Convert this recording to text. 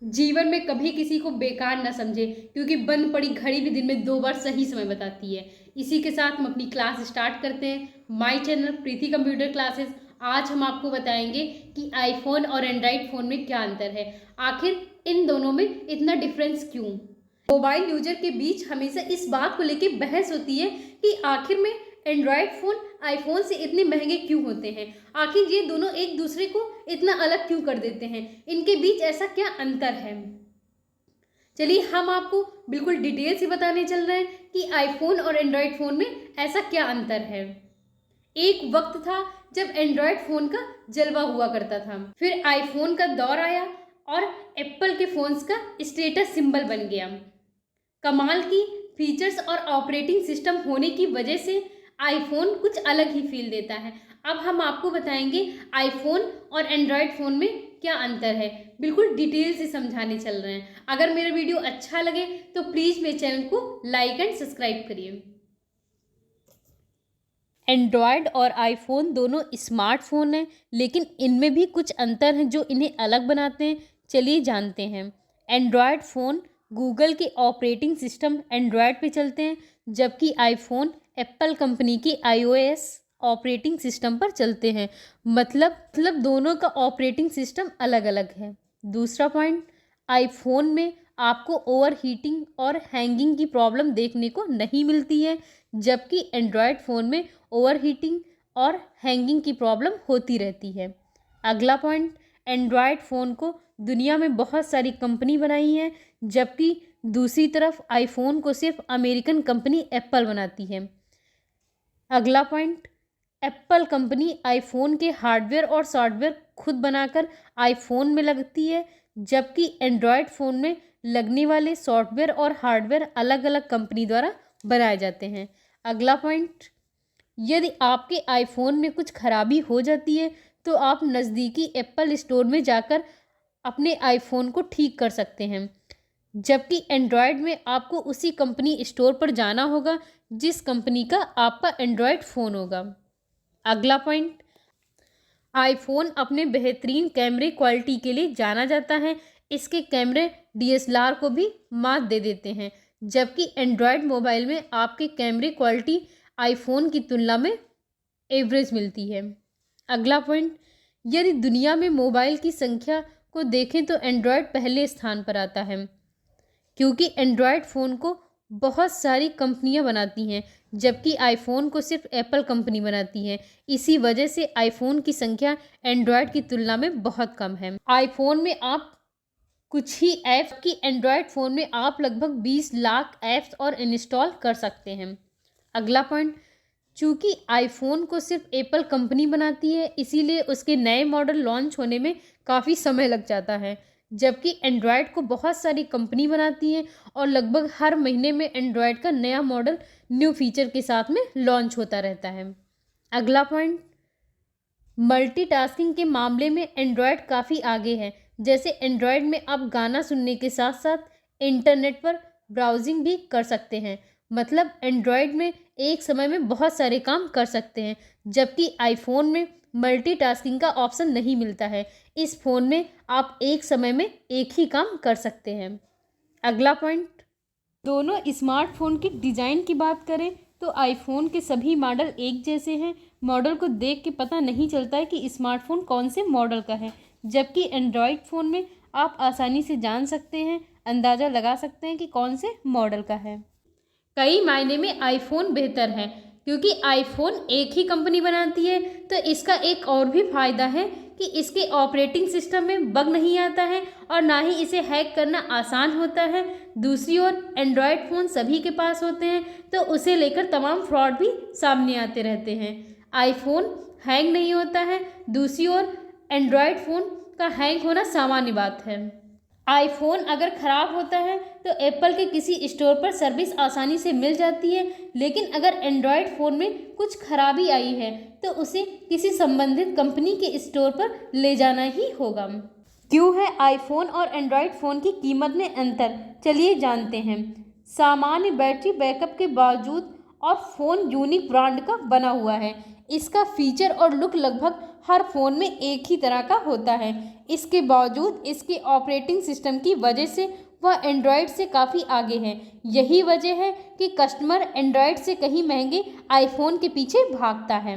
जीवन में कभी किसी को बेकार ना समझे, क्योंकि बंद पड़ी घड़ी भी दिन में 2 बार सही समय बताती है। इसी के साथ हम अपनी क्लास स्टार्ट करते हैं। My channel Preeti computer classes. आज हम आपको बताएंगे कि आईफोन और एंड्रॉइड फ़ोन में क्या अंतर है, आखिर इन दोनों में इतना डिफरेंस क्यों। मोबाइल यूजर के बीच हमेशा इस बात को लेकर बहस होती है कि आखिर में एंड्रॉयड फ़ोन आईफोन से इतने महंगे क्यों होते हैं, आखिर ये दोनों एक दूसरे को इतना अलग क्यों कर देते हैं, इनके बीच ऐसा क्या अंतर है। चलिए हम आपको बिल्कुल डिटेल से बताने चल रहे हैं कि आईफोन और एंड्रॉयड फ़ोन में ऐसा क्या अंतर है। एक वक्त था जब एंड्रॉयड फ़ोन का जलवा हुआ करता था, फिर आईफोन का दौर आया और एप्पल के फ़ोन्स का स्टेटस सिंबल बन गया। कमाल की फीचर्स और ऑपरेटिंग सिस्टम होने की वजह से आईफोन कुछ अलग ही फील देता है। अब हम आपको बताएंगे आईफोन और एंड्रॉयड फ़ोन में क्या अंतर है, बिल्कुल डिटेल से समझाने चल रहे हैं। अगर मेरा वीडियो अच्छा लगे तो प्लीज़ मेरे चैनल को लाइक एंड सब्सक्राइब करिए। एंड्रॉयड और आईफोन दोनों स्मार्टफोन हैं, लेकिन इनमें भी कुछ अंतर हैं जो इन्हें अलग बनाते हैं। चलिए जानते हैं। एंड्रॉयड फ़ोन गूगल के ऑपरेटिंग सिस्टम एंड्रॉयड पे चलते हैं, जबकि आईफोन एप्पल कंपनी की iOS ऑपरेटिंग सिस्टम पर चलते हैं। मतलब दोनों का ऑपरेटिंग सिस्टम अलग अलग है। दूसरा पॉइंट, आईफोन में आपको ओवर हीटिंग और हैंगिंग की प्रॉब्लम देखने को नहीं मिलती है, जबकि एंड्रॉयड फ़ोन में ओवर हीटिंग और हैंगिंग की प्रॉब्लम होती रहती है। अगला पॉइंट, एंड्रॉयड फ़ोन को दुनिया में बहुत सारी कंपनी बनाई है, जबकि दूसरी तरफ आईफोन को सिर्फ अमेरिकन कंपनी एप्पल बनाती है। अगला पॉइंट, एप्पल कंपनी आईफोन के हार्डवेयर और सॉफ्टवेयर खुद बनाकर आईफोन में लगती है, जबकि एंड्रॉयड फ़ोन में लगने वाले सॉफ्टवेयर और हार्डवेयर अलग अलग कंपनी द्वारा बनाए जाते हैं। अगला पॉइंट, यदि आपके आईफोन में कुछ खराबी हो जाती है तो आप नज़दीकी एप्पल स्टोर में जाकर अपने आईफोन को ठीक कर सकते हैं, जबकि एंड्रॉयड में आपको उसी कंपनी स्टोर पर जाना होगा जिस कंपनी का आपका एंड्रॉयड फ़ोन होगा। अगला पॉइंट, आईफोन अपने बेहतरीन कैमरे क्वालिटी के लिए जाना जाता है। इसके कैमरे डीएसएलआर को भी मात दे देते हैं, जबकि एंड्रॉयड मोबाइल में आपके कैमरे क्वालिटी आईफोन की तुलना में एवरेज मिलती है। अगला पॉइंट, यदि दुनिया में मोबाइल की संख्या को देखें तो एंड्रॉयड पहले स्थान पर आता है, क्योंकि एंड्रॉयड फ़ोन को बहुत सारी कंपनियां बनाती हैं, जबकि आईफोन को सिर्फ एप्पल कंपनी बनाती है। इसी वजह से आईफोन की संख्या एंड्रॉयड की तुलना में बहुत कम है। आईफोन में आप कुछ ही ऐप की एंड्रॉयड फ़ोन में आप लगभग 20 लाख ऐप्स और इंस्टॉल कर सकते हैं। अगला पॉइंट, चूँकि आईफोन को सिर्फ एप्पल कंपनी बनाती है, इसीलिए उसके नए मॉडल लॉन्च होने में काफ़ी समय लग जाता है, जबकि एंड्रॉयड को बहुत सारी कंपनी बनाती है और लगभग हर महीने में एंड्रॉयड का नया मॉडल न्यू फीचर के साथ में लॉन्च होता रहता है। अगला पॉइंट, मल्टीटास्किंग के मामले में एंड्रॉयड काफ़ी आगे है। जैसे एंड्रॉयड में आप गाना सुनने के साथ साथ इंटरनेट पर ब्राउजिंग भी कर सकते हैं। मतलब एंड्रॉयड में एक समय में बहुत सारे काम कर सकते हैं, जबकि आईफोन में मल्टीटास्किंग का ऑप्शन नहीं मिलता है। इस फ़ोन में आप एक समय में एक ही काम कर सकते हैं। अगला पॉइंट, दोनों स्मार्टफोन की डिज़ाइन की बात करें तो आईफोन के सभी मॉडल एक जैसे हैं। मॉडल को देख के पता नहीं चलता है कि स्मार्टफोन कौन से मॉडल का है, जबकि एंड्रॉयड फ़ोन में आप आसानी से जान सकते हैं, अंदाज़ा लगा सकते हैं कि कौन से मॉडल का है। कई मायने में आईफोन बेहतर है, क्योंकि आईफोन एक ही कंपनी बनाती है, तो इसका एक और भी फ़ायदा है कि इसके ऑपरेटिंग सिस्टम में बग नहीं आता है और ना ही इसे हैक करना आसान होता है। दूसरी ओर एंड्रॉयड फ़ोन सभी के पास होते हैं, तो उसे लेकर तमाम फ्रॉड भी सामने आते रहते हैं। आईफोन हैंग नहीं होता है, दूसरी ओर एंड्रॉयड फ़ोन का हैंग होना सामान्य बात है। आईफोन अगर ख़राब होता है तो एप्पल के किसी स्टोर पर सर्विस आसानी से मिल जाती है, लेकिन अगर एंड्रॉयड फ़ोन में कुछ खराबी आई है तो उसे किसी संबंधित कंपनी के स्टोर पर ले जाना ही होगा। क्यों है आईफोन और एंड्रॉयड फ़ोन की कीमत में अंतर, चलिए जानते हैं। सामान्य बैटरी बैकअप के बावजूद और फ़ोन यूनिक ब्रांड का बना हुआ है, इसका फीचर और लुक लगभग हर फ़ोन में एक ही तरह का होता है। इसके बावजूद इसके ऑपरेटिंग सिस्टम की वजह से वह एंड्रॉयड से काफ़ी आगे है। यही वजह है कि कस्टमर एंड्रॉयड से कहीं महंगे आईफोन के पीछे भागता है।